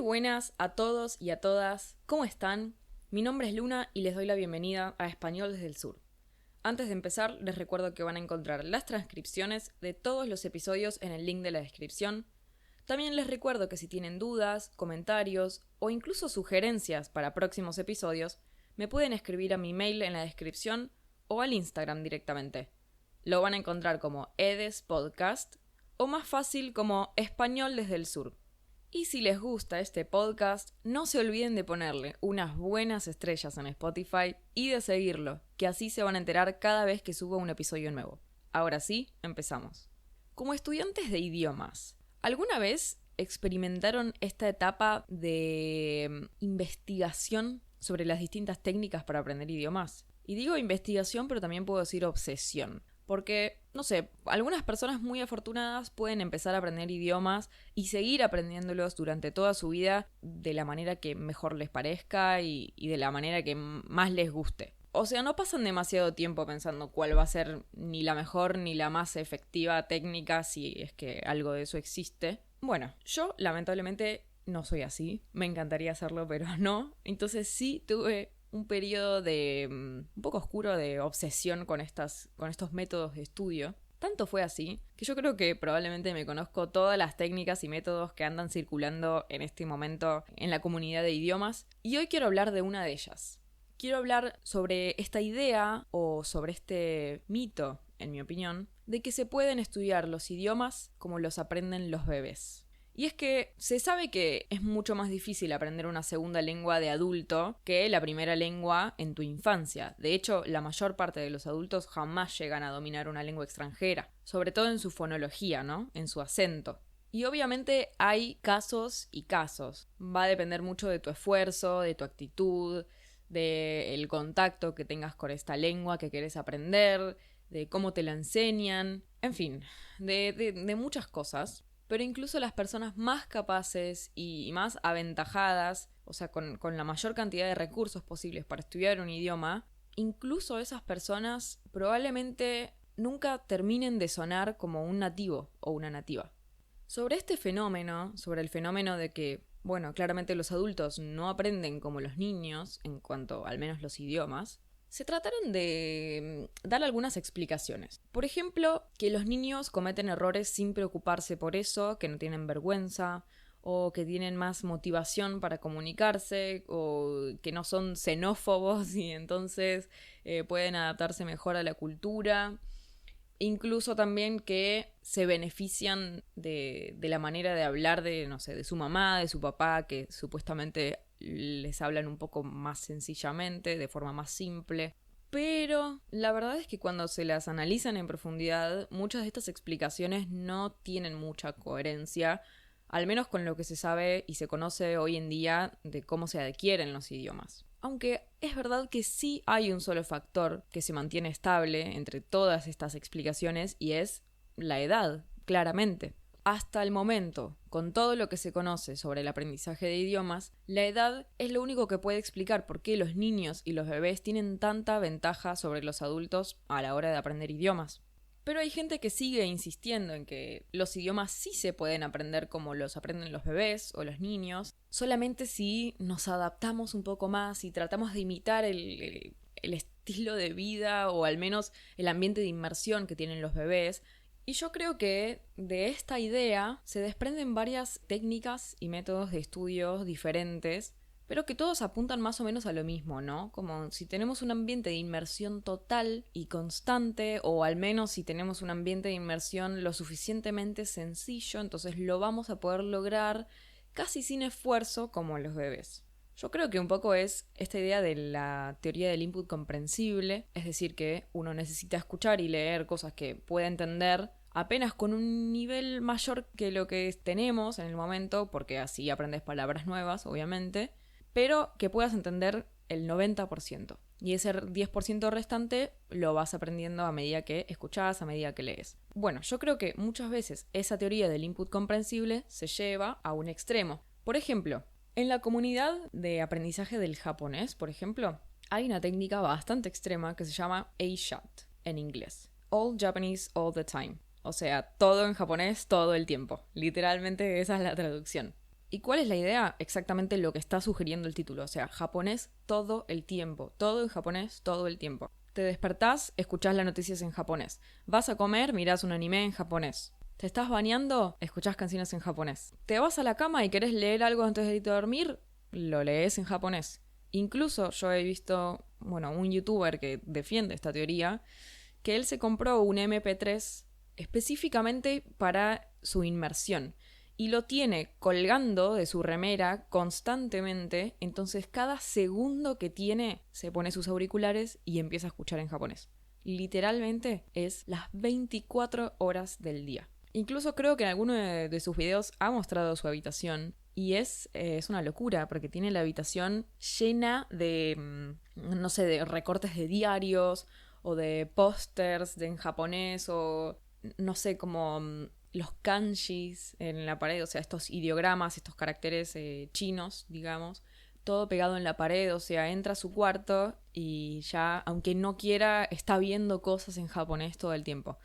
buenas a todos y a todas, ¿cómo están? Mi nombre es Luna y les doy la bienvenida a Español desde el Sur. Antes de empezar, les recuerdo que van a encontrar las transcripciones de todos los episodios en el link de la descripción. También les recuerdo que si tienen dudas, comentarios o incluso sugerencias para próximos episodios, me pueden escribir a mi mail en la descripción o al Instagram directamente. Lo van a encontrar como edespodcast o más fácil como Español desde el Sur. Y si les gusta este podcast, no se olviden de ponerle unas buenas estrellas en Spotify y de seguirlo, que así se van a enterar cada vez que suba un episodio nuevo. Ahora sí, empezamos. Como estudiantes de idiomas, ¿alguna vez experimentaron esta etapa de investigación sobre las distintas técnicas para aprender idiomas? Y digo investigación, pero también puedo decir obsesión. Porque, no sé, algunas personas muy afortunadas pueden empezar a aprender idiomas y seguir aprendiéndolos durante toda su vida de la manera que mejor les parezca y de la manera que más les guste. O sea, no pasan demasiado tiempo pensando cuál va a ser ni la mejor ni la más efectiva técnica, si es que algo de eso existe. Bueno, yo lamentablemente no soy así. Me encantaría hacerlo, pero no. Entonces sí tuve un periodo un poco oscuro de obsesión con estos métodos de estudio. Tanto fue así que yo creo que probablemente me conozco todas las técnicas y métodos que andan circulando en este momento en la comunidad de idiomas. Y hoy quiero hablar de una de ellas. Quiero hablar sobre esta idea o sobre este mito, en mi opinión, de que se pueden estudiar los idiomas como los aprenden los bebés. Y es que se sabe que es mucho más difícil aprender una segunda lengua de adulto que la primera lengua en tu infancia. De hecho, la mayor parte de los adultos jamás llegan a dominar una lengua extranjera, sobre todo en su fonología, ¿no? En su acento. Y obviamente hay casos y casos. Va a depender mucho de tu esfuerzo, de tu actitud, del contacto que tengas con esta lengua que querés aprender, de cómo te la enseñan, en fin, de muchas cosas. Pero incluso las personas más capaces y más aventajadas, o sea, con la mayor cantidad de recursos posibles para estudiar un idioma, incluso esas personas probablemente nunca terminen de sonar como un nativo o una nativa. Sobre este fenómeno, sobre el fenómeno de que, bueno, claramente los adultos no aprenden como los niños, en cuanto al menos los idiomas, se trataron de dar algunas explicaciones. Por ejemplo, que los niños cometen errores sin preocuparse por eso, que no tienen vergüenza, o que tienen más motivación para comunicarse, o que no son xenófobos y entonces pueden adaptarse mejor a la cultura. Incluso también que se benefician de la manera de hablar de, no sé, de su mamá, de su papá, que supuestamente les hablan un poco más sencillamente, de forma más simple. Pero la verdad es que cuando se las analizan en profundidad, muchas de estas explicaciones no tienen mucha coherencia, al menos con lo que se sabe y se conoce hoy en día de cómo se adquieren los idiomas. Aunque es verdad que sí hay un solo factor que se mantiene estable entre todas estas explicaciones y es la edad, claramente. Hasta el momento, con todo lo que se conoce sobre el aprendizaje de idiomas, la edad es lo único que puede explicar por qué los niños y los bebés tienen tanta ventaja sobre los adultos a la hora de aprender idiomas. Pero hay gente que sigue insistiendo en que los idiomas sí se pueden aprender como los aprenden los bebés o los niños, solamente si nos adaptamos un poco más y tratamos de imitar el estilo de vida o al menos el ambiente de inmersión que tienen los bebés. Y yo creo que de esta idea se desprenden varias técnicas y métodos de estudio diferentes, pero que todos apuntan más o menos a lo mismo, ¿no? Como si tenemos un ambiente de inmersión total y constante, o al menos si tenemos un ambiente de inmersión lo suficientemente sencillo, entonces lo vamos a poder lograr casi sin esfuerzo como los bebés. Yo creo que un poco es esta idea de la teoría del input comprensible, es decir, que uno necesita escuchar y leer cosas que pueda entender apenas con un nivel mayor que lo que tenemos en el momento, porque así aprendes palabras nuevas, obviamente, pero que puedas entender el 90%. Y ese 10% restante lo vas aprendiendo a medida que escuchás, a medida que lees. Bueno, yo creo que muchas veces esa teoría del input comprensible se lleva a un extremo. Por ejemplo, en la comunidad de aprendizaje del japonés, por ejemplo, hay una técnica bastante extrema que se llama A-Shot en inglés. All Japanese all the time. O sea, todo en japonés todo el tiempo. Literalmente esa es la traducción. ¿Y cuál es la idea? Exactamente lo que está sugiriendo el título, o sea, japonés todo el tiempo, todo en japonés todo el tiempo. Te despertás, escuchás las noticias en japonés. Vas a comer, mirás un anime en japonés. Te estás bañando, escuchás canciones en japonés. Te vas a la cama y querés leer algo antes de irte a dormir, lo lees en japonés. Incluso yo he visto, un youtuber que defiende esta teoría, que él se compró un MP3 específicamente para su inmersión. Y lo tiene colgando de su remera constantemente, entonces cada segundo que tiene se pone sus auriculares y empieza a escuchar en japonés. Literalmente es las 24 horas del día. Incluso creo que en alguno de sus videos ha mostrado su habitación y es una locura porque tiene la habitación llena de, de recortes de diarios o de pósters en japonés o como los kanjis en la pared, o sea, estos ideogramas, estos caracteres chinos, digamos, todo pegado en la pared, o sea, entra a su cuarto y ya, aunque no quiera, está viendo cosas en japonés todo el tiempo.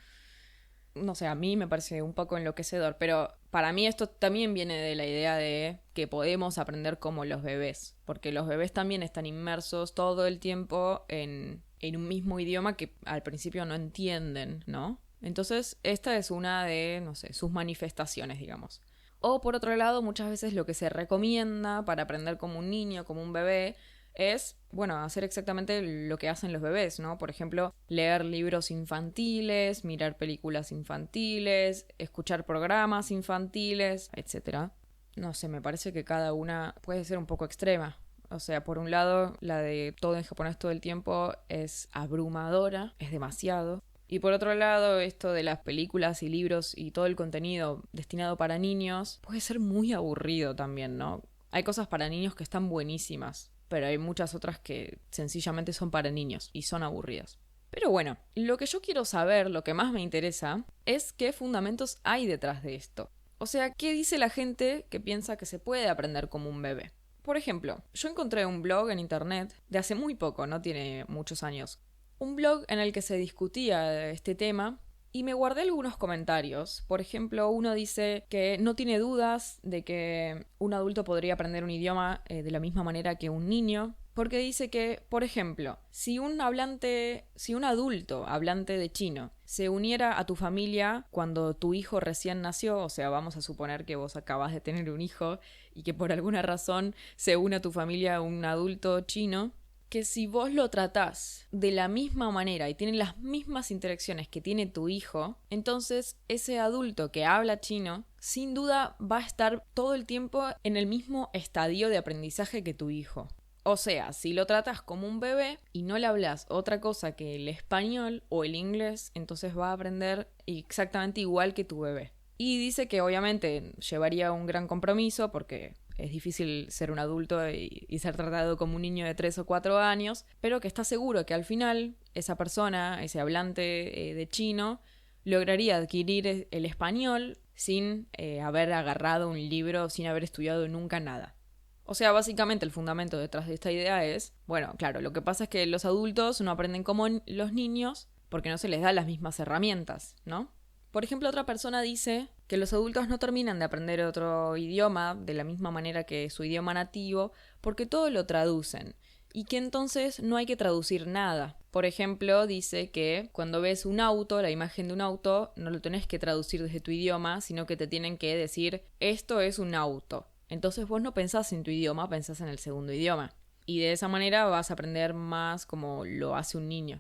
No sé, a mí me parece un poco enloquecedor, pero para mí esto también viene de la idea de que podemos aprender como los bebés, porque los bebés también están inmersos todo el tiempo en un mismo idioma que al principio no entienden, ¿no? Entonces, esta es una de, sus manifestaciones, digamos. O por otro lado, muchas veces lo que se recomienda para aprender como un niño, como un bebé, es, hacer exactamente lo que hacen los bebés, ¿no? Por ejemplo, leer libros infantiles, mirar películas infantiles, escuchar programas infantiles, etc. No sé, me parece que cada una puede ser un poco extrema. O sea, por un lado, la de todo en japonés todo el tiempo es abrumadora, es demasiado. Y por otro lado, esto de las películas y libros y todo el contenido destinado para niños puede ser muy aburrido también, ¿no? Hay cosas para niños que están buenísimas, pero hay muchas otras que sencillamente son para niños y son aburridas. Pero bueno, lo que yo quiero saber, lo que más me interesa, es qué fundamentos hay detrás de esto. O sea, ¿qué dice la gente que piensa que se puede aprender como un bebé? Por ejemplo, yo encontré un blog en internet de hace muy poco, no tiene muchos años. Un blog en el que se discutía este tema y me guardé algunos comentarios. Por ejemplo, uno dice que no tiene dudas de que un adulto podría aprender un idioma de la misma manera que un niño, porque dice que, por ejemplo, si un adulto hablante de chino se uniera a tu familia cuando tu hijo recién nació, o sea, vamos a suponer que vos acabas de tener un hijo y que por alguna razón se une a tu familia un adulto chino, que si vos lo tratás de la misma manera y tiene las mismas interacciones que tiene tu hijo, entonces ese adulto que habla chino, sin duda va a estar todo el tiempo en el mismo estadio de aprendizaje que tu hijo. O sea, si lo tratas como un bebé y no le hablas otra cosa que el español o el inglés, entonces va a aprender exactamente igual que tu bebé. Y dice que obviamente llevaría un gran compromiso porque es difícil ser un adulto y ser tratado como un niño de 3 o 4 años, pero que está seguro que al final esa persona, ese hablante de chino, lograría adquirir el español sin haber agarrado un libro, sin haber estudiado nunca nada. O sea, básicamente el fundamento detrás de esta idea es, claro, lo que pasa es que los adultos no aprenden como los niños porque no se les da las mismas herramientas, ¿no? Por ejemplo, otra persona dice que los adultos no terminan de aprender otro idioma de la misma manera que su idioma nativo porque todo lo traducen y que entonces no hay que traducir nada. Por ejemplo, dice que cuando ves un auto, la imagen de un auto, no lo tenés que traducir desde tu idioma, sino que te tienen que decir esto es un auto. Entonces vos no pensás en tu idioma, pensás en el segundo idioma. Y de esa manera vas a aprender más como lo hace un niño.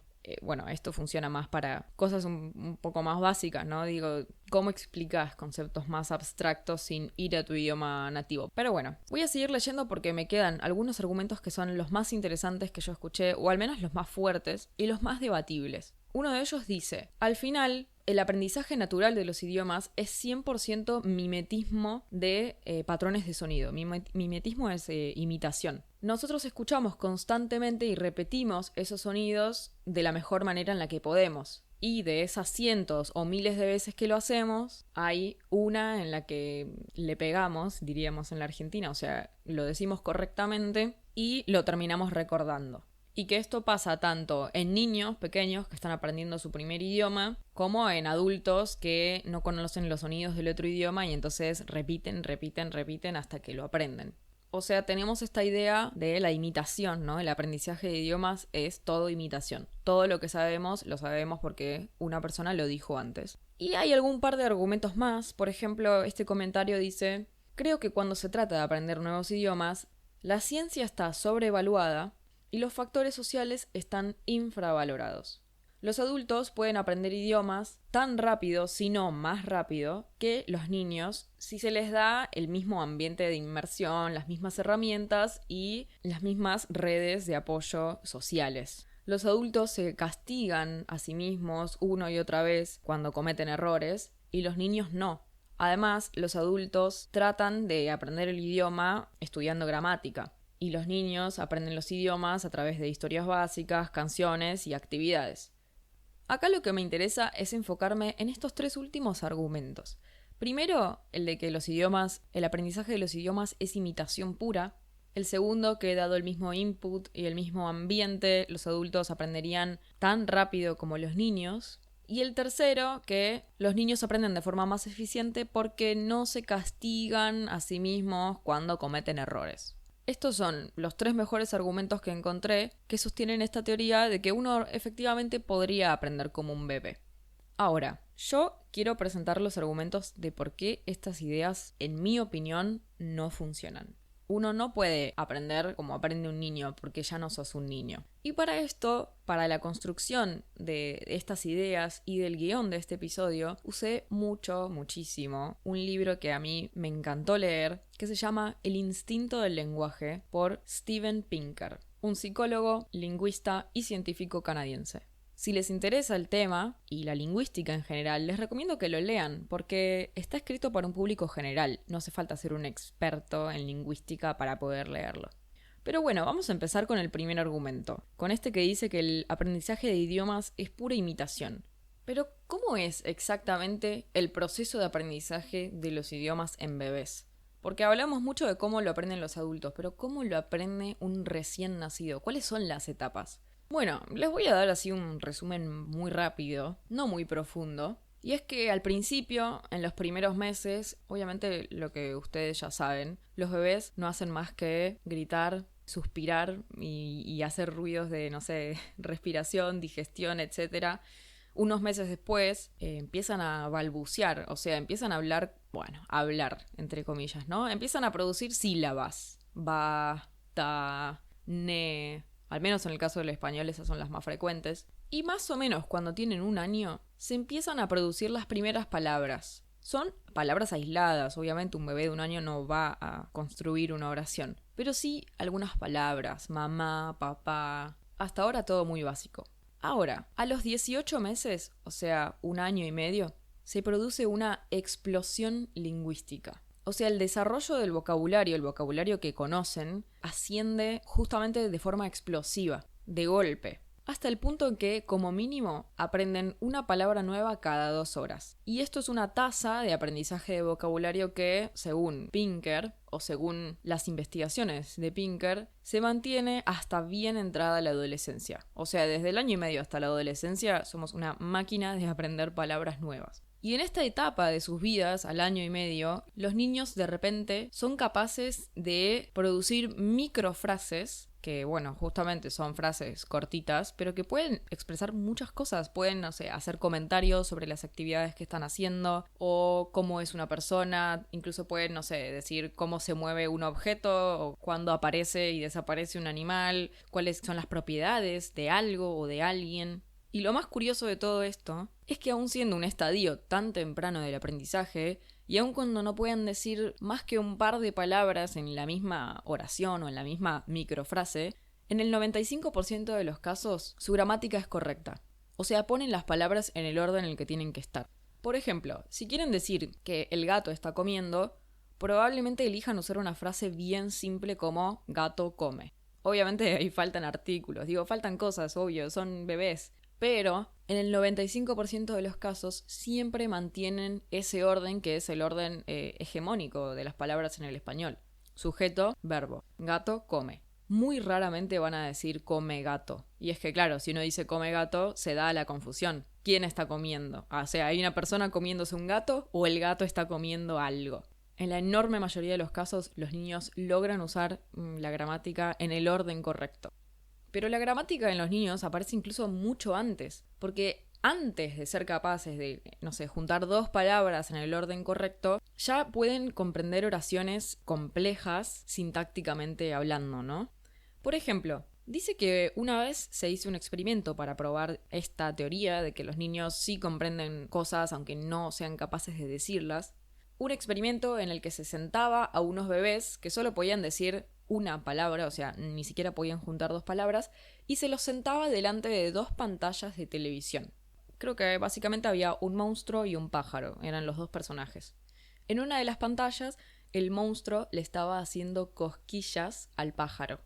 Esto funciona más para cosas un poco más básicas, ¿no? Digo, ¿cómo explicas conceptos más abstractos sin ir a tu idioma nativo? Pero bueno, voy a seguir leyendo porque me quedan algunos argumentos que son los más interesantes que yo escuché, o al menos los más fuertes y los más debatibles. Uno de ellos dice, al final, el aprendizaje natural de los idiomas es 100% mimetismo de patrones de sonido. Mimetismo es imitación. Nosotros escuchamos constantemente y repetimos esos sonidos de la mejor manera en la que podemos. Y de esas cientos o miles de veces que lo hacemos, hay una en la que le pegamos, diríamos en la Argentina, o sea, lo decimos correctamente y lo terminamos recordando. Y que esto pasa tanto en niños pequeños que están aprendiendo su primer idioma, como en adultos que no conocen los sonidos del otro idioma y entonces repiten hasta que lo aprenden. O sea, tenemos esta idea de la imitación, ¿no? El aprendizaje de idiomas es todo imitación. Todo lo que sabemos, lo sabemos porque una persona lo dijo antes. Y hay algún par de argumentos más. Por ejemplo, este comentario dice: creo que cuando se trata de aprender nuevos idiomas, la ciencia está sobrevaluada y los factores sociales están infravalorados. Los adultos pueden aprender idiomas tan rápido, si no más rápido, que los niños, si se les da el mismo ambiente de inmersión, las mismas herramientas y las mismas redes de apoyo sociales. Los adultos se castigan a sí mismos una y otra vez cuando cometen errores y los niños no. Además, los adultos tratan de aprender el idioma estudiando gramática y los niños aprenden los idiomas a través de historias básicas, canciones y actividades. Acá lo que me interesa es enfocarme en estos tres últimos argumentos. Primero, el de que el aprendizaje de los idiomas es imitación pura. El segundo, que dado el mismo input y el mismo ambiente, los adultos aprenderían tan rápido como los niños. Y el tercero, que los niños aprenden de forma más eficiente porque no se castigan a sí mismos cuando cometen errores. Estos son los tres mejores argumentos que encontré que sostienen esta teoría de que uno efectivamente podría aprender como un bebé. Ahora, yo quiero presentar los argumentos de por qué estas ideas, en mi opinión, no funcionan. Uno no puede aprender como aprende un niño porque ya no sos un niño. Y para esto, para la construcción de estas ideas y del guión de este episodio, usé muchísimo un libro que a mí me encantó leer, que se llama El instinto del lenguaje, por Steven Pinker, un psicólogo, lingüista y científico canadiense. Si les interesa el tema y la lingüística en general, les recomiendo que lo lean porque está escrito para un público general. No hace falta ser un experto en lingüística para poder leerlo. Pero bueno, vamos a empezar con el primer argumento, con este que dice que el aprendizaje de idiomas es pura imitación. Pero, ¿cómo es exactamente el proceso de aprendizaje de los idiomas en bebés? Porque hablamos mucho de cómo lo aprenden los adultos, pero ¿cómo lo aprende un recién nacido? ¿Cuáles son las etapas? Bueno, les voy a dar así un resumen muy rápido, no muy profundo. Y es que al principio, en los primeros meses, obviamente lo que ustedes ya saben, los bebés no hacen más que gritar, suspirar y hacer ruidos de, no sé, respiración, digestión, etc. Unos meses después empiezan a balbucear, o sea, empiezan a hablar, hablar, entre comillas, ¿no? Empiezan a producir sílabas. Ba, ta, ne. Al menos en el caso del español esas son las más frecuentes. Y más o menos cuando tienen un año, se empiezan a producir las primeras palabras. Son palabras aisladas, obviamente un bebé de un año no va a construir una oración. Pero sí algunas palabras, mamá, papá, hasta ahora todo muy básico. Ahora, a los 18 meses, o sea, un año y medio, se produce una explosión lingüística. O sea, el desarrollo del vocabulario, el vocabulario que conocen, asciende justamente de forma explosiva, de golpe, hasta el punto en que, como mínimo, aprenden una palabra nueva cada 2 horas. Y esto es una tasa de aprendizaje de vocabulario que, según Pinker, o según las investigaciones de Pinker, se mantiene hasta bien entrada la adolescencia. O sea, desde el año y medio hasta la adolescencia somos una máquina de aprender palabras nuevas. Y en esta etapa de sus vidas, al año y medio, los niños de repente son capaces de producir microfrases, que justamente son frases cortitas, pero que pueden expresar muchas cosas. Pueden, hacer comentarios sobre las actividades que están haciendo, o cómo es una persona, incluso pueden, decir cómo se mueve un objeto, o cuándo aparece y desaparece un animal, cuáles son las propiedades de algo o de alguien. Y lo más curioso de todo esto es que aún siendo un estadio tan temprano del aprendizaje, y aun cuando no puedan decir más que un par de palabras en la misma oración o en la misma microfrase, en el 95% de los casos su gramática es correcta. O sea, ponen las palabras en el orden en el que tienen que estar. Por ejemplo, si quieren decir que el gato está comiendo, probablemente elijan usar una frase bien simple como gato come. Obviamente ahí faltan artículos, faltan cosas, obvio, son bebés. Pero en el 95% de los casos siempre mantienen ese orden que es el orden hegemónico de las palabras en el español. Sujeto, verbo. Gato, come. muy raramente van a decir come gato. Y es que claro, si uno dice come gato, se da la confusión. ¿Quién está comiendo? O sea, ¿hay una persona comiéndose un gato o el gato está comiendo algo? En la enorme mayoría de los casos, los niños logran usar la gramática en el orden correcto. Pero la gramática en los niños aparece incluso mucho antes, porque antes de ser capaces de, juntar dos palabras en el orden correcto, ya pueden comprender oraciones complejas sintácticamente hablando, ¿no? Por ejemplo, dice que una vez se hizo un experimento para probar esta teoría de que los niños sí comprenden cosas aunque no sean capaces de decirlas. Un experimento en el que se sentaba a unos bebés que solo podían decir una palabra, o sea, ni siquiera podían juntar dos palabras, y se los sentaba delante de dos pantallas de televisión. Creo que básicamente había un monstruo y un pájaro, eran los dos personajes. En una de las pantallas, el monstruo le estaba haciendo cosquillas al pájaro.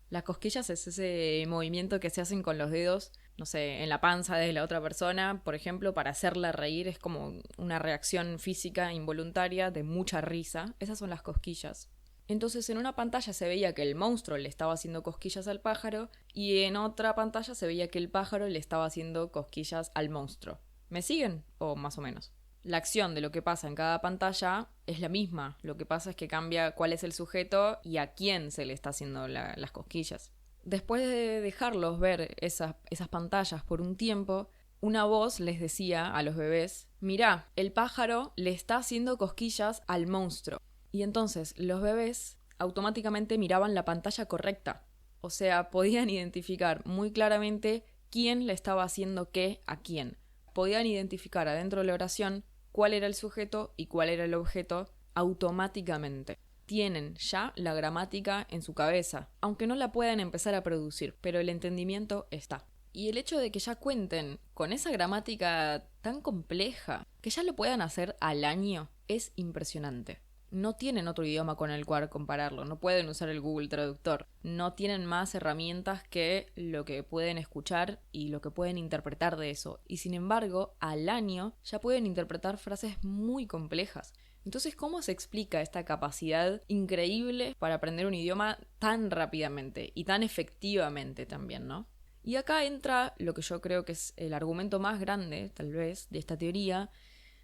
Las cosquillas es ese movimiento que se hacen con los dedos, en la panza de la otra persona, por ejemplo, para hacerla reír. Es como una reacción física involuntaria de mucha risa. Esas son las cosquillas. Entonces en una pantalla se veía que el monstruo le estaba haciendo cosquillas al pájaro y en otra pantalla se veía que el pájaro le estaba haciendo cosquillas al monstruo. ¿Me siguen? O más o menos. La acción de lo que pasa en cada pantalla es la misma. Lo que pasa es que cambia cuál es el sujeto y a quién se le está haciendo las cosquillas. Después de dejarlos ver esas pantallas por un tiempo, una voz les decía a los bebés: mirá, el pájaro le está haciendo cosquillas al monstruo. Y entonces los bebés automáticamente miraban la pantalla correcta. O sea, podían identificar muy claramente quién le estaba haciendo qué a quién. Podían identificar adentro de la oración cuál era el sujeto y cuál era el objeto automáticamente. Tienen ya la gramática en su cabeza, aunque no la puedan empezar a producir, pero el entendimiento está. Y el hecho de que ya cuenten con esa gramática tan compleja, que ya lo puedan hacer al año, es impresionante. No tienen otro idioma con el cual compararlo, no pueden usar el Google Traductor, no tienen más herramientas que lo que pueden escuchar y lo que pueden interpretar de eso. Y sin embargo, al año ya pueden interpretar frases muy complejas. Entonces, ¿cómo se explica esta capacidad increíble para aprender un idioma tan rápidamente y tan efectivamente también, ¿no? Y acá entra lo que yo creo que es el argumento más grande, tal vez, de esta teoría.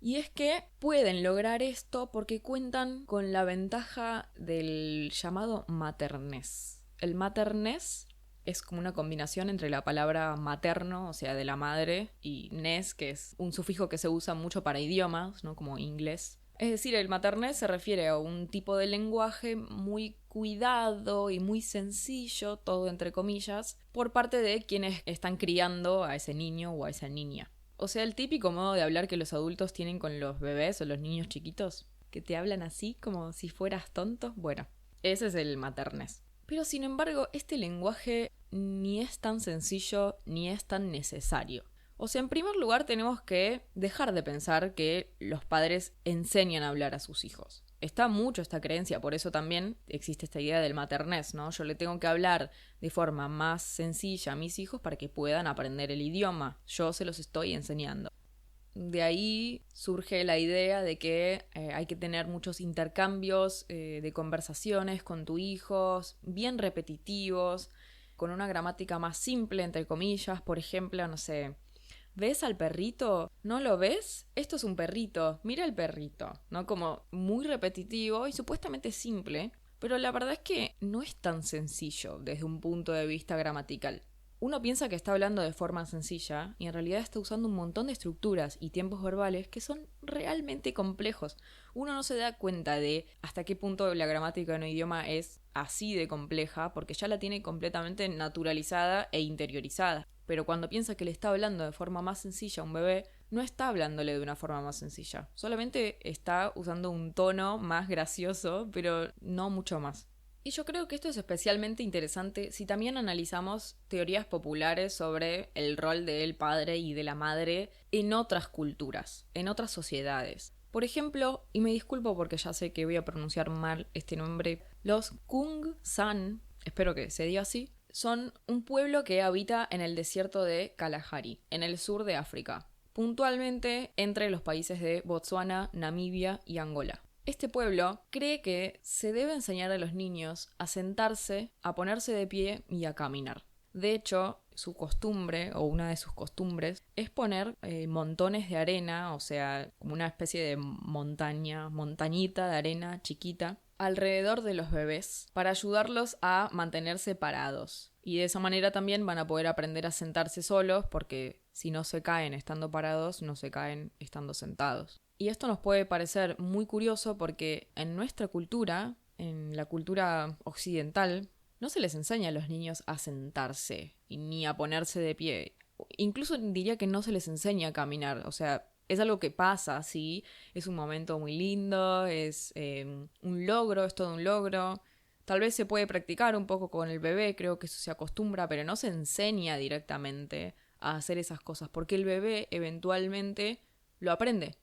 Y es que pueden lograr esto porque cuentan con la ventaja del llamado maternés. El maternés es como una combinación entre la palabra materno, o sea, de la madre, y nes, que es un sufijo que se usa mucho para idiomas, ¿no? Como inglés. Es decir, el maternés se refiere a un tipo de lenguaje muy cuidado y muy sencillo, todo entre comillas, por parte de quienes están criando a ese niño o a esa niña. O sea, el típico modo de hablar que los adultos tienen con los bebés o los niños chiquitos, que te hablan así como si fueras tonto. Bueno, ese es el maternés. Pero sin embargo, este lenguaje ni es tan sencillo ni es tan necesario. O sea, en primer lugar tenemos que dejar de pensar que los padres enseñan a hablar a sus hijos. Está mucho esta creencia, por eso también existe esta idea del maternés, ¿no? Yo le tengo que hablar de forma más sencilla a mis hijos para que puedan aprender el idioma. Yo se los estoy enseñando. De ahí surge la idea de que hay que tener muchos intercambios de conversaciones con tu hijo, bien repetitivos, con una gramática más simple, entre comillas. Por ejemplo, ¿ves al perrito? ¿No lo ves? Esto es un perrito. Mira el perrito. ¿No? Como muy repetitivo y supuestamente simple, pero la verdad es que no es tan sencillo desde un punto de vista gramatical. Uno piensa que está hablando de forma sencilla y en realidad está usando un montón de estructuras y tiempos verbales que son realmente complejos. Uno no se da cuenta de hasta qué punto la gramática en un idioma es así de compleja porque ya la tiene completamente naturalizada e interiorizada. Pero cuando piensa que le está hablando de forma más sencilla a un bebé, no está hablándole de una forma más sencilla. Solamente está usando un tono más gracioso, pero no mucho más. Y yo creo que esto es especialmente interesante si también analizamos teorías populares sobre el rol del padre y de la madre en otras culturas, en otras sociedades. Por ejemplo, y me disculpo porque ya sé que voy a pronunciar mal este nombre, los Kung San, espero que se diga así, son un pueblo que habita en el desierto de Kalahari, en el sur de África, puntualmente entre los países de Botsuana, Namibia y Angola. Este pueblo cree que se debe enseñar a los niños a sentarse, a ponerse de pie y a caminar. De hecho, su costumbre, o una de sus costumbres, es poner montones de arena, o sea, como una especie de montañita de arena chiquita, alrededor de los bebés, para ayudarlos a mantenerse parados. Y de esa manera también van a poder aprender a sentarse solos, porque si no se caen estando parados, no se caen estando sentados. Y esto nos puede parecer muy curioso porque en nuestra cultura, en la cultura occidental, no se les enseña a los niños a sentarse ni a ponerse de pie. Incluso diría que no se les enseña a caminar. O sea, es algo que pasa, sí. Es un momento muy lindo, es un logro, es todo un logro. Tal vez se puede practicar un poco con el bebé, creo que eso se acostumbra, pero no se enseña directamente a hacer esas cosas, porque el bebé eventualmente lo aprende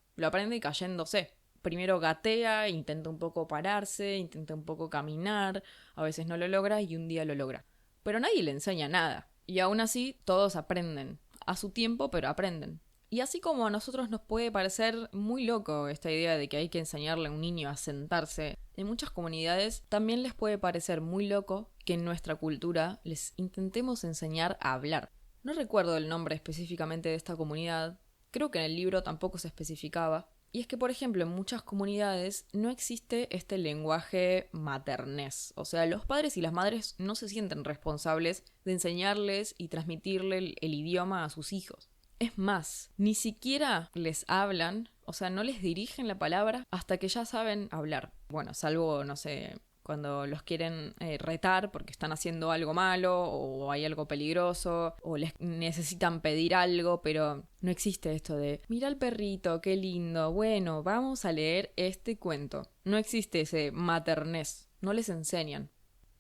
cayéndose. Primero gatea, intenta un poco pararse, intenta un poco caminar, a veces no lo logra y un día lo logra. Pero nadie le enseña nada. Y aún así todos aprenden. A su tiempo, pero aprenden. Y así como a nosotros nos puede parecer muy loco esta idea de que hay que enseñarle a un niño a sentarse, en muchas comunidades también les puede parecer muy loco que en nuestra cultura les intentemos enseñar a hablar. No recuerdo el nombre específicamente de esta comunidad, creo que en el libro tampoco se especificaba. Y es que, por ejemplo, en muchas comunidades no existe este lenguaje maternés. O sea, los padres y las madres no se sienten responsables de enseñarles y transmitirle el idioma a sus hijos. Es más, ni siquiera les hablan, o sea, no les dirigen la palabra hasta que ya saben hablar. Bueno, salvo, no sé, cuando los quieren retar porque están haciendo algo malo o hay algo peligroso o les necesitan pedir algo, pero no existe esto de mira al perrito, qué lindo, bueno, vamos a leer este cuento. No existe ese maternés, no les enseñan.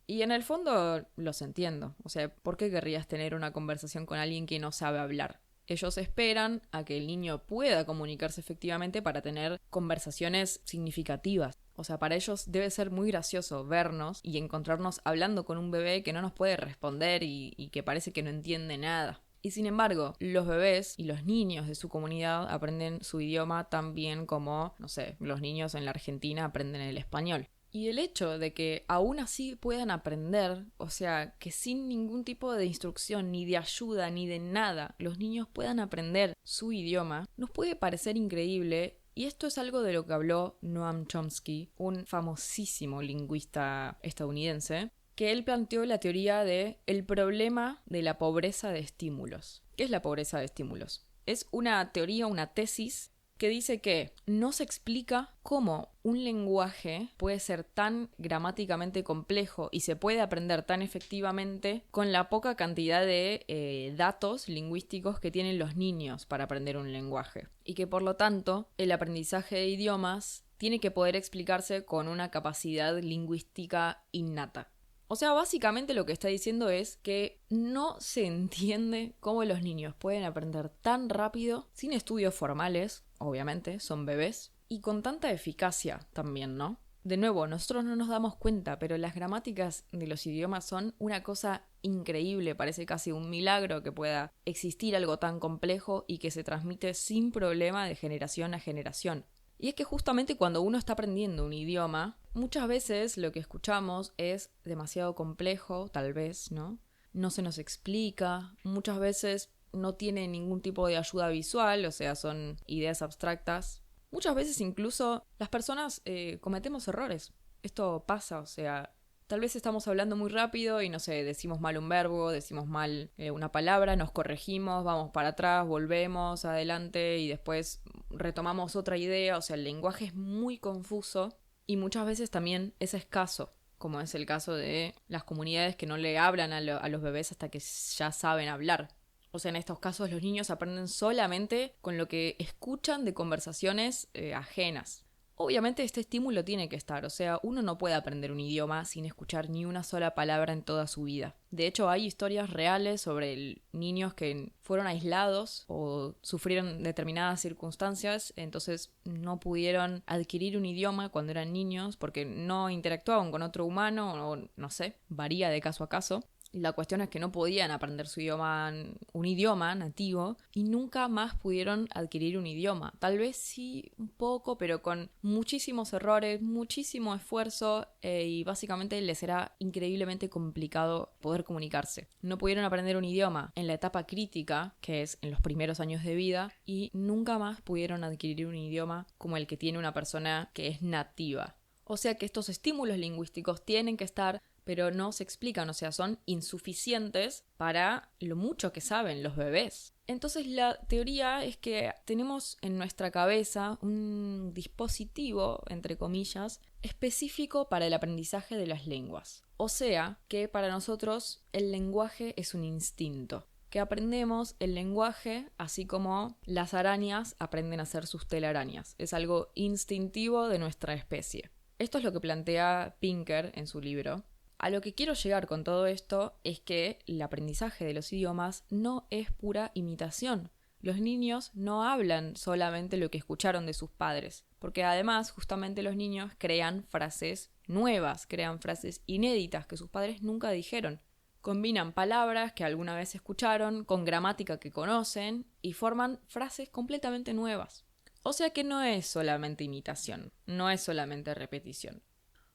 Y en el fondo los entiendo, o sea, ¿por qué querrías tener una conversación con alguien que no sabe hablar? Ellos esperan a que el niño pueda comunicarse efectivamente para tener conversaciones significativas. O sea, para ellos debe ser muy gracioso vernos y encontrarnos hablando con un bebé que no nos puede responder y que parece que no entiende nada. Y sin embargo, los bebés y los niños de su comunidad aprenden su idioma tan bien como, no sé, los niños en la Argentina aprenden el español. Y el hecho de que aún así puedan aprender, o sea, que sin ningún tipo de instrucción, ni de ayuda, ni de nada, los niños puedan aprender su idioma, nos puede parecer increíble. Y esto es algo de lo que habló Noam Chomsky, un famosísimo lingüista estadounidense, que él planteó la teoría de el problema de la pobreza de estímulos. ¿Qué es la pobreza de estímulos? Es una teoría, una tesis que dice que no se explica cómo un lenguaje puede ser tan gramáticamente complejo y se puede aprender tan efectivamente con la poca cantidad de datos lingüísticos que tienen los niños para aprender un lenguaje. Y que por lo tanto el aprendizaje de idiomas tiene que poder explicarse con una capacidad lingüística innata. O sea, básicamente lo que está diciendo es que no se entiende cómo los niños pueden aprender tan rápido, sin estudios formales, obviamente, son bebés, y con tanta eficacia también, ¿no? De nuevo, nosotros no nos damos cuenta, pero las gramáticas de los idiomas son una cosa increíble, parece casi un milagro que pueda existir algo tan complejo y que se transmite sin problema de generación a generación. Y es que justamente cuando uno está aprendiendo un idioma, muchas veces lo que escuchamos es demasiado complejo, tal vez, ¿no? No se nos explica, muchas veces no tiene ningún tipo de ayuda visual, o sea, son ideas abstractas. Muchas veces incluso las personas cometemos errores. Esto pasa, o sea, tal vez estamos hablando muy rápido y no sé, decimos mal un verbo, decimos mal una palabra, nos corregimos, vamos para atrás, volvemos adelante y después retomamos otra idea. O sea, el lenguaje es muy confuso y muchas veces también es escaso, como es el caso de las comunidades que no le hablan a los bebés hasta que ya saben hablar. O sea, en estos casos los niños aprenden solamente con lo que escuchan de conversaciones ajenas. Obviamente este estímulo tiene que estar, o sea, uno no puede aprender un idioma sin escuchar ni una sola palabra en toda su vida. De hecho, hay historias reales sobre niños que fueron aislados o sufrieron determinadas circunstancias, entonces no pudieron adquirir un idioma cuando eran niños porque no interactuaban con otro humano o no sé, varía de caso a caso. La cuestión es que no podían aprender un idioma nativo y nunca más pudieron adquirir un idioma. Tal vez sí un poco, pero con muchísimos errores, muchísimo esfuerzo y básicamente les era increíblemente complicado poder comunicarse. No pudieron aprender un idioma en la etapa crítica, que es en los primeros años de vida, y nunca más pudieron adquirir un idioma como el que tiene una persona que es nativa. O sea que estos estímulos lingüísticos tienen que estar, pero no se explican, o sea, son insuficientes para lo mucho que saben los bebés. Entonces la teoría es que tenemos en nuestra cabeza un dispositivo, entre comillas, específico para el aprendizaje de las lenguas. O sea, que para nosotros el lenguaje es un instinto, que aprendemos el lenguaje así como las arañas aprenden a hacer sus telarañas. Es algo instintivo de nuestra especie. Esto es lo que plantea Pinker en su libro. A lo que quiero llegar con todo esto es que el aprendizaje de los idiomas no es pura imitación. Los niños no hablan solamente lo que escucharon de sus padres, porque además justamente los niños crean frases nuevas, crean frases inéditas que sus padres nunca dijeron. Combinan palabras que alguna vez escucharon con gramática que conocen y forman frases completamente nuevas. O sea que no es solamente imitación, no es solamente repetición.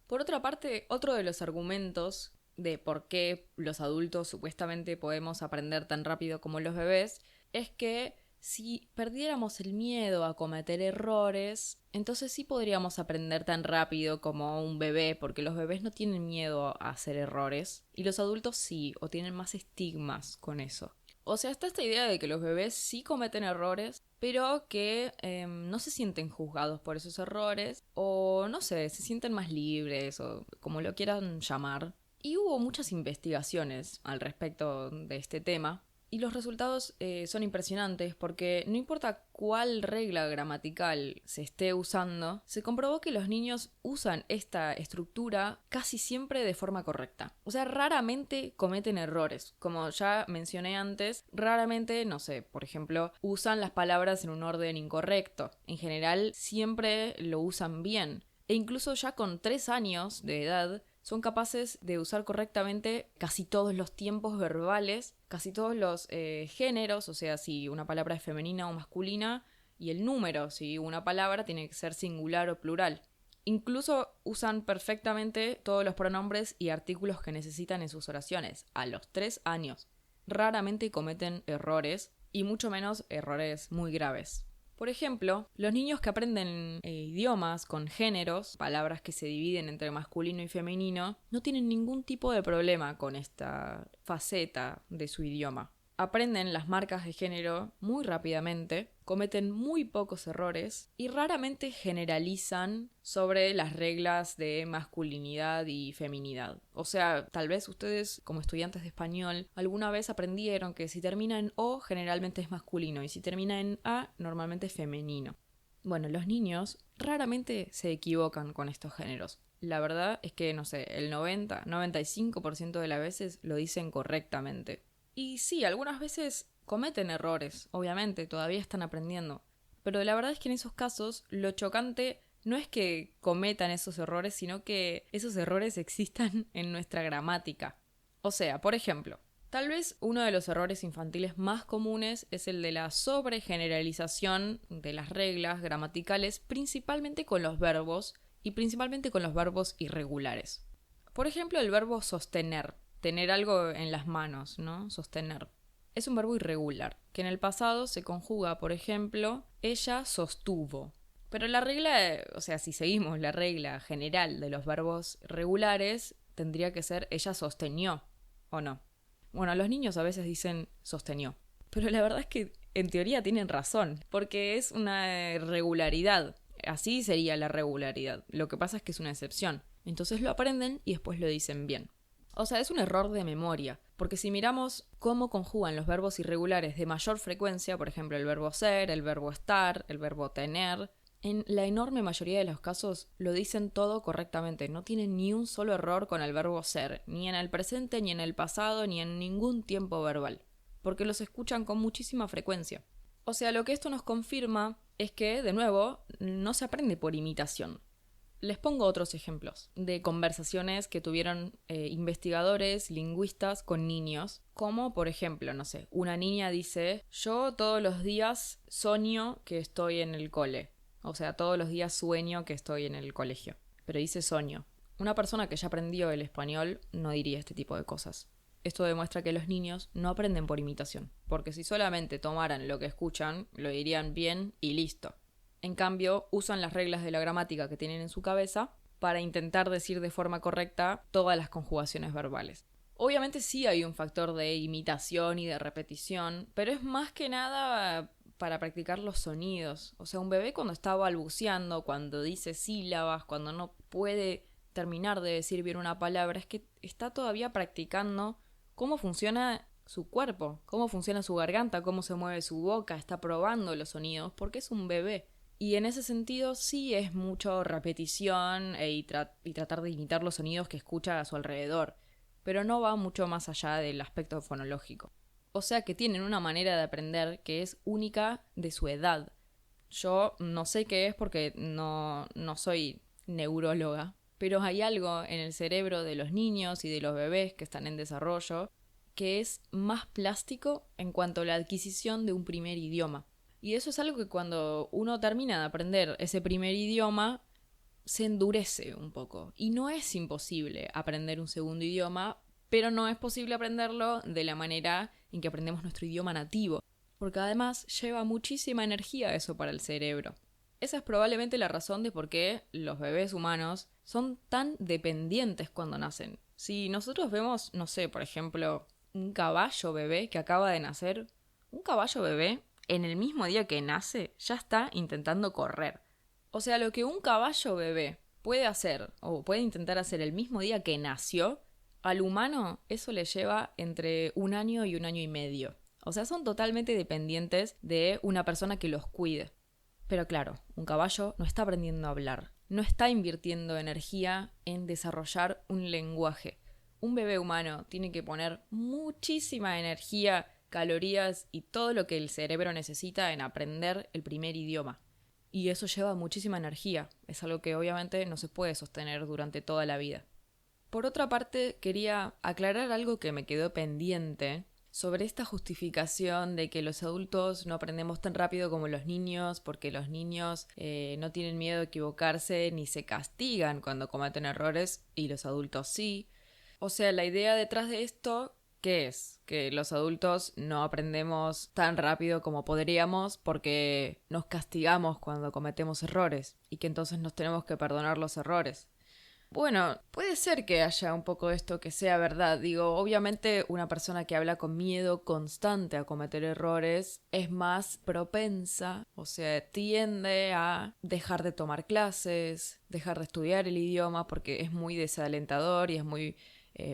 Por otra parte, otro de los argumentos de por qué los adultos supuestamente podemos aprender tan rápido como los bebés es que si perdiéramos el miedo a cometer errores, entonces sí podríamos aprender tan rápido como un bebé, porque los bebés no tienen miedo a hacer errores y los adultos sí, o tienen más estigmas con eso. O sea, está esta idea de que los bebés sí cometen errores, pero que no se sienten juzgados por esos errores, o no sé, se sienten más libres, o como lo quieran llamar. Y hubo muchas investigaciones al respecto de este tema, y los resultados son impresionantes porque no importa cuál regla gramatical se esté usando, se comprobó que los niños usan esta estructura casi siempre de forma correcta. O sea, raramente cometen errores. Como ya mencioné antes, raramente, no sé, por ejemplo, usan las palabras en un orden incorrecto. En general, siempre lo usan bien. E incluso ya con 3 años de edad, son capaces de usar correctamente casi todos los tiempos verbales, casi todos los géneros, o sea, si una palabra es femenina o masculina, y el número, si una palabra tiene que ser singular o plural. Incluso usan perfectamente todos los pronombres y artículos que necesitan en sus oraciones, a los 3 años. Raramente cometen errores, y mucho menos errores muy graves. Por ejemplo, los niños que aprenden idiomas con géneros, palabras que se dividen entre masculino y femenino, no tienen ningún tipo de problema con esta faceta de su idioma. Aprenden las marcas de género muy rápidamente, cometen muy pocos errores y raramente generalizan sobre las reglas de masculinidad y feminidad. O sea, tal vez ustedes, como estudiantes de español, alguna vez aprendieron que si termina en O, generalmente es masculino, y si termina en A, normalmente es femenino. Bueno, los niños raramente se equivocan con estos géneros. La verdad es que, no sé, el 95% de las veces lo dicen correctamente. Y sí, algunas veces cometen errores, obviamente, todavía están aprendiendo. Pero la verdad es que en esos casos lo chocante no es que cometan esos errores, sino que esos errores existan en nuestra gramática. O sea, por ejemplo, tal vez uno de los errores infantiles más comunes es el de la sobregeneralización de las reglas gramaticales, principalmente con los verbos y principalmente con los verbos irregulares. Por ejemplo, el verbo sostener. Tener algo en las manos, ¿no? Sostener. Es un verbo irregular, que en el pasado se conjuga, por ejemplo, ella sostuvo. Pero la regla, o sea, si seguimos la regla general de los verbos regulares, tendría que ser ella sostenió, ¿o no? Bueno, los niños a veces dicen sostenió. Pero la verdad es que en teoría tienen razón, porque es una regularidad. Así sería la regularidad. Lo que pasa es que es una excepción. Entonces lo aprenden y después lo dicen bien. O sea, es un error de memoria, porque si miramos cómo conjugan los verbos irregulares de mayor frecuencia, por ejemplo el verbo ser, el verbo estar, el verbo tener, en la enorme mayoría de los casos lo dicen todo correctamente, no tienen ni un solo error con el verbo ser, ni en el presente, ni en el pasado, ni en ningún tiempo verbal, porque los escuchan con muchísima frecuencia. O sea, lo que esto nos confirma es que, de nuevo, no se aprende por imitación. Les pongo otros ejemplos de conversaciones que tuvieron investigadores, lingüistas con niños, como por ejemplo, no sé, una niña dice, yo todos los días sueño que estoy en el cole, o sea, todos los días sueño que estoy en el colegio, pero dice sueño. Una persona que ya aprendió el español no diría este tipo de cosas. Esto demuestra que los niños no aprenden por imitación, porque si solamente tomaran lo que escuchan, lo dirían bien y listo. En cambio, usan las reglas de la gramática que tienen en su cabeza para intentar decir de forma correcta todas las conjugaciones verbales. Obviamente sí hay un factor de imitación y de repetición, pero es más que nada para practicar los sonidos. O sea, un bebé cuando está balbuceando, cuando dice sílabas, cuando no puede terminar de decir bien una palabra, es que está todavía practicando cómo funciona su cuerpo, cómo funciona su garganta, cómo se mueve su boca, está probando los sonidos, porque es un bebé. Y en ese sentido sí es mucho repetición y tratar de imitar los sonidos que escucha a su alrededor, pero no va mucho más allá del aspecto fonológico. O sea que tienen una manera de aprender que es única de su edad. Yo no sé qué es porque no soy neuróloga, pero hay algo en el cerebro de los niños y de los bebés que están en desarrollo que es más plástico en cuanto a la adquisición de un primer idioma. Y eso es algo que cuando uno termina de aprender ese primer idioma, se endurece un poco. Y no es imposible aprender un segundo idioma, pero no es posible aprenderlo de la manera en que aprendemos nuestro idioma nativo. Porque además lleva muchísima energía eso para el cerebro. Esa es probablemente la razón de por qué los bebés humanos son tan dependientes cuando nacen. Si nosotros vemos, no sé, por ejemplo, un caballo bebé que acaba de nacer, un caballo bebé en el mismo día que nace ya está intentando correr. O sea, lo que un caballo bebé puede hacer o puede intentar hacer el mismo día que nació, al humano eso le lleva entre 1 año y 1 año y medio. O sea, son totalmente dependientes de una persona que los cuide. Pero claro, un caballo no está aprendiendo a hablar, no está invirtiendo energía en desarrollar un lenguaje. Un bebé humano tiene que poner muchísima energía, calorías y todo lo que el cerebro necesita en aprender el primer idioma. Y eso lleva muchísima energía, es algo que obviamente no se puede sostener durante toda la vida. Por otra parte, quería aclarar algo que me quedó pendiente sobre esta justificación de que los adultos no aprendemos tan rápido como los niños porque los niños no tienen miedo de equivocarse ni se castigan cuando cometen errores y los adultos sí. O sea, la idea detrás de esto, ¿qué es? Que los adultos no aprendemos tan rápido como podríamos porque nos castigamos cuando cometemos errores y que entonces nos tenemos que perdonar los errores. Bueno, puede ser que haya un poco de esto que sea verdad. Digo, obviamente una persona que habla con miedo constante a cometer errores es más propensa, o sea, tiende a dejar de tomar clases, dejar de estudiar el idioma porque es muy desalentador y es muy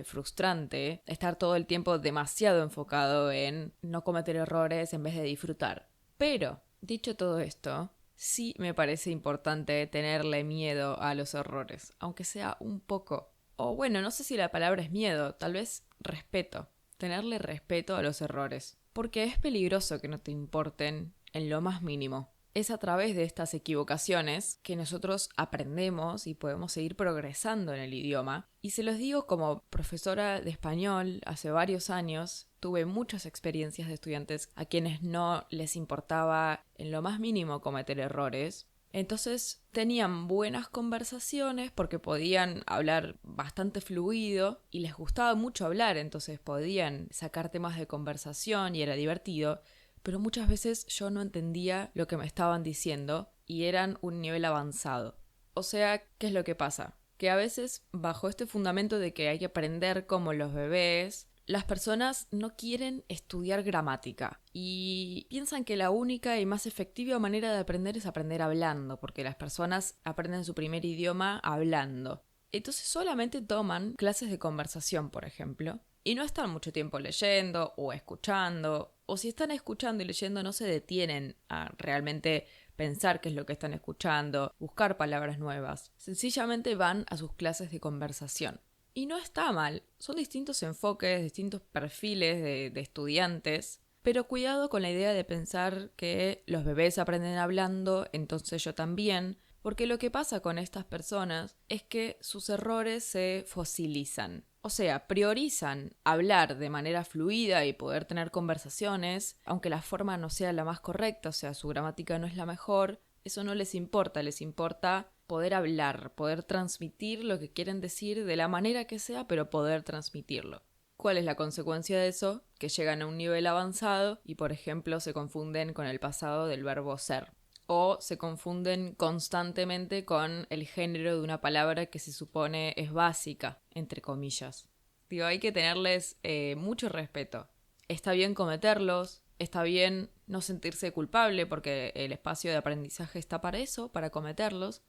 frustrante estar todo el tiempo demasiado enfocado en no cometer errores en vez de disfrutar. Pero, dicho todo esto, sí me parece importante tenerle miedo a los errores, aunque sea un poco. O bueno, no sé si la palabra es miedo, tal vez respeto. Tenerle respeto a los errores. Porque es peligroso que no te importen en lo más mínimo. Es a través de estas equivocaciones que nosotros aprendemos y podemos seguir progresando en el idioma. Y se los digo como profesora de español hace varios años. Tuve muchas experiencias de estudiantes a quienes no les importaba en lo más mínimo cometer errores. Entonces tenían buenas conversaciones porque podían hablar bastante fluido y les gustaba mucho hablar, entonces podían sacar temas de conversación y era divertido, pero muchas veces yo no entendía lo que me estaban diciendo y eran un nivel avanzado. O sea, ¿qué es lo que pasa? Que a veces, bajo este fundamento de que hay que aprender como los bebés, las personas no quieren estudiar gramática y piensan que la única y más efectiva manera de aprender es aprender hablando, porque las personas aprenden su primer idioma hablando. Entonces solamente toman clases de conversación, por ejemplo, y no están mucho tiempo leyendo o escuchando, o si están escuchando y leyendo no se detienen a realmente pensar qué es lo que están escuchando, buscar palabras nuevas. Sencillamente van a sus clases de conversación. Y no está mal, son distintos enfoques, distintos perfiles de estudiantes, pero cuidado con la idea de pensar que los bebés aprenden hablando, entonces yo también, Porque lo que pasa con estas personas es que sus errores se fosilizan. O sea, priorizan hablar de manera fluida y poder tener conversaciones, aunque la forma no sea la más correcta, o sea, su gramática no es la mejor. Eso no les importa poder hablar, poder transmitir lo que quieren decir de la manera que sea, pero poder transmitirlo. ¿Cuál es la consecuencia de eso? Que llegan a un nivel avanzado y, por ejemplo, se confunden con el pasado del verbo ser. O se confunden constantemente con el género de una palabra que se supone es básica, entre comillas. Digo, hay que tenerles mucho respeto. Está bien cometerlos, está bien no sentirse culpable porque el espacio de aprendizaje está para eso, para cometerlos,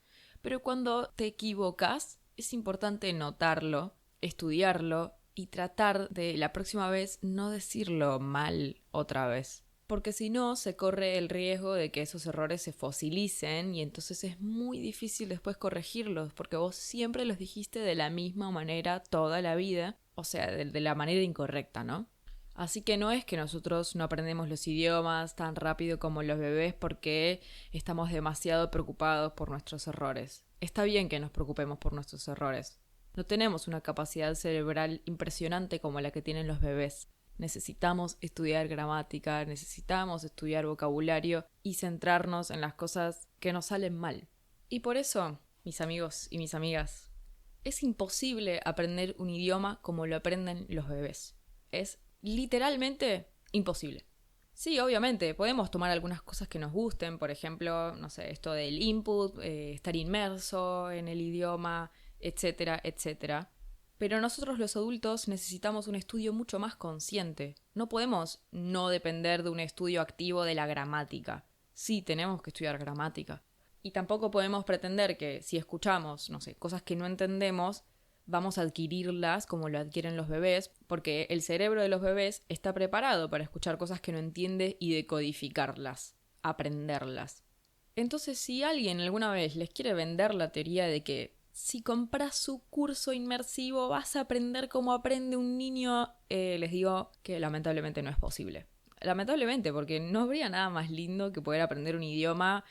pero cuando te equivocas es importante notarlo, estudiarlo y tratar de la próxima vez no decirlo mal otra vez. Porque si no, se corre el riesgo de que esos errores se fosilicen y entonces es muy difícil después corregirlos porque vos siempre los dijiste de la misma manera toda la vida, o sea, de la manera incorrecta, ¿no? Así que no es que nosotros no aprendemos los idiomas tan rápido como los bebés porque estamos demasiado preocupados por nuestros errores. Está bien que nos preocupemos por nuestros errores. No tenemos una capacidad cerebral impresionante como la que tienen los bebés. Necesitamos estudiar gramática, necesitamos estudiar vocabulario y centrarnos en las cosas que nos salen mal. Y por eso, mis amigos y mis amigas, es imposible aprender un idioma como lo aprenden los bebés. Es literalmente imposible. Sí, obviamente, podemos tomar algunas cosas que nos gusten, por ejemplo, no sé, esto del input, estar inmerso en el idioma, etcétera, etcétera. Pero nosotros los adultos necesitamos un estudio mucho más consciente. No podemos no depender de un estudio activo de la gramática. Sí, tenemos que estudiar gramática. Y tampoco podemos pretender que si escuchamos, no sé, cosas que no entendemos, vamos a adquirirlas como lo adquieren los bebés, porque el cerebro de los bebés está preparado para escuchar cosas que no entiende y decodificarlas, aprenderlas. Entonces, si alguien alguna vez les quiere vender la teoría de que si compras su curso inmersivo vas a aprender como aprende un niño, les digo que lamentablemente no es posible. Lamentablemente, porque no habría nada más lindo que poder aprender un idioma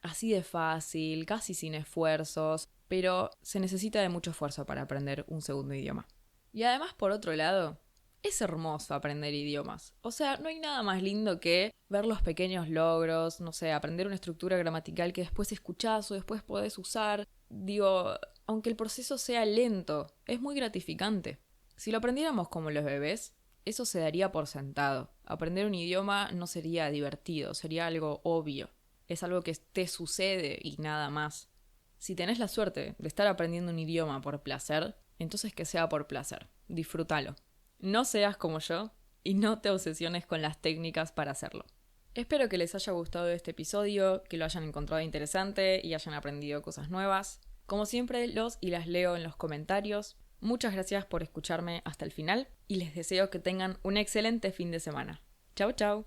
así de fácil, casi sin esfuerzos, pero se necesita de mucho esfuerzo para aprender un segundo idioma. Y además, por otro lado, es hermoso aprender idiomas. O sea, no hay nada más lindo que ver los pequeños logros, no sé, aprender una estructura gramatical que después escuchás o después podés usar. Digo, aunque el proceso sea lento, es muy gratificante. Si lo aprendiéramos como los bebés, eso se daría por sentado. Aprender un idioma no sería divertido, sería algo obvio. Es algo que te sucede y nada más. Si tenés la suerte de estar aprendiendo un idioma por placer, entonces que sea por placer. Disfrútalo. No seas como yo y no te obsesiones con las técnicas para hacerlo. Espero que les haya gustado este episodio, que lo hayan encontrado interesante y hayan aprendido cosas nuevas. Como siempre, los y las leo en los comentarios. Muchas gracias por escucharme hasta el final y les deseo que tengan un excelente fin de semana. Chau, chau.